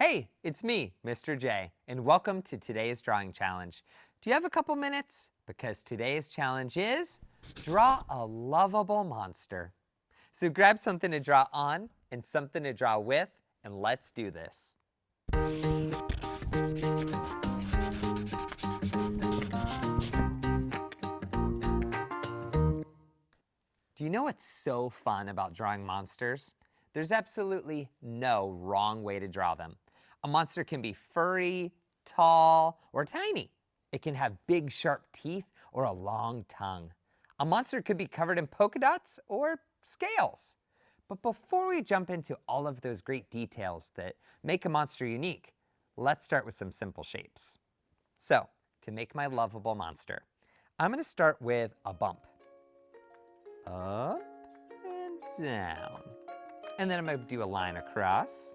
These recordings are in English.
Hey, it's me, Mr. J, and welcome to today's drawing challenge. Do you have a couple minutes? Because today's challenge is draw a lovable monster. So grab something to draw on and something to draw with, and let's do this. Do you know what's so fun about drawing monsters? There's absolutely no wrong way to draw them. A monster can be furry, tall, or tiny. It can have big, sharp teeth or a long tongue. A monster could be covered in polka dots or scales. But before we jump into all of those great details that make a monster unique, let's start with some simple shapes. So, to make my lovable monster, I'm going to start with a bump. Up and down. And then I'm going to do a line across.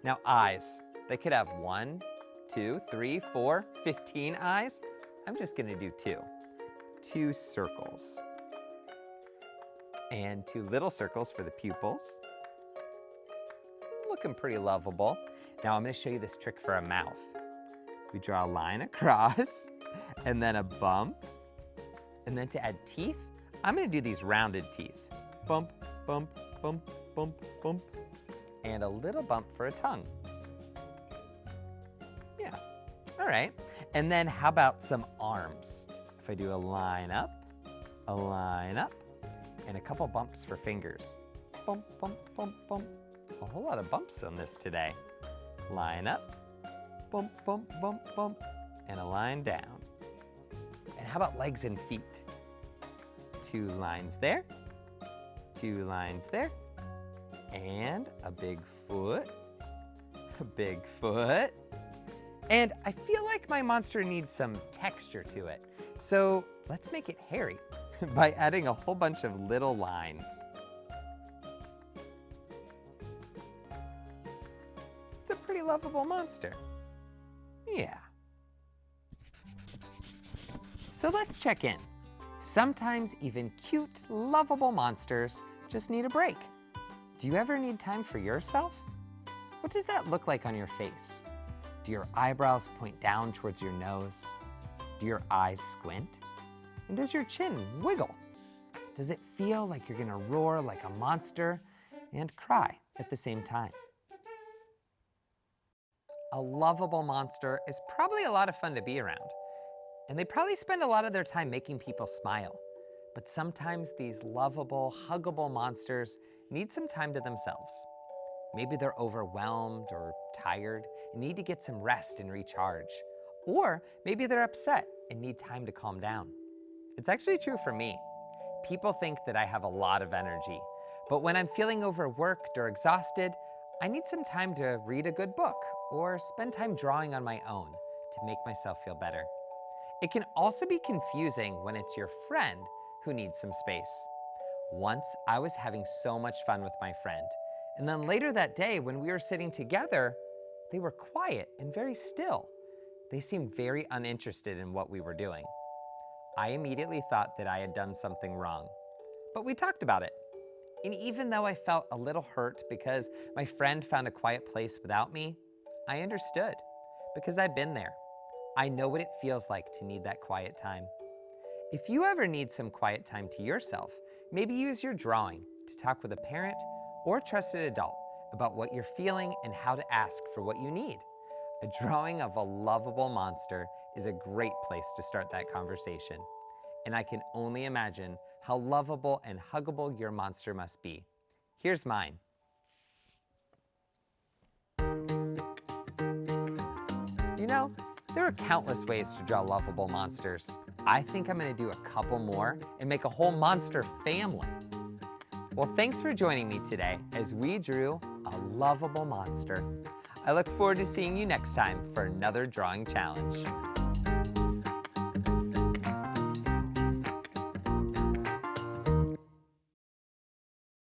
Now eyes, they could have 1, 2, 3, 4, 15 eyes. I'm just going to do 2. 2 circles. And 2 little circles for the pupils. Looking pretty lovable. Now I'm going to show you this trick for a mouth. We draw a line across and then a bump. And then to add teeth, I'm going to do these rounded teeth. Bump, bump, bump, bump, bump. And a little bump for a tongue. Yeah, all right. And then how about some arms? If I do a line up, and a couple bumps for fingers. Bump, bump, bump, bump. A whole lot of bumps on this today. Line up, bump, bump, bump, bump, and a line down. And how about legs and feet? 2 lines there, 2 lines there, and a big foot, And I feel like my monster needs some texture to it. So let's make it hairy by adding a whole bunch of little lines. It's a pretty lovable monster. Yeah. So let's check in. Sometimes even cute, lovable monsters just need a break. Do you ever need time for yourself? What does that look like on your face? Do your eyebrows point down towards your nose? Do your eyes squint? And does your chin wiggle? Does it feel like you're gonna roar like a monster and cry at the same time? A lovable monster is probably a lot of fun to be around. And they probably spend a lot of their time making people smile. But sometimes these lovable, huggable monsters need some time to themselves. Maybe they're overwhelmed or tired and need to get some rest and recharge. Or maybe they're upset and need time to calm down. It's actually true for me. People think that I have a lot of energy, but when I'm feeling overworked or exhausted, I need some time to read a good book or spend time drawing on my own to make myself feel better. It can also be confusing when it's your friend who needs some space. Once I was having so much fun with my friend, and then later that day when we were sitting together, they were quiet and very still. They seemed very uninterested in what we were doing. I immediately thought that I had done something wrong, but we talked about it. And even though I felt a little hurt because my friend found a quiet place without me, I understood because I've been there. I know what it feels like to need that quiet time. If you ever need some quiet time to yourself, maybe use your drawing to talk with a parent or trusted adult about what you're feeling and how to ask for what you need. A drawing of a lovable monster is a great place to start that conversation. And I can only imagine how lovable and huggable your monster must be. Here's mine. You know, there are countless ways to draw lovable monsters. I think I'm going to do a couple more and make a whole monster family. Well, thanks for joining me today as we drew a lovable monster. I look forward to seeing you next time for another drawing challenge.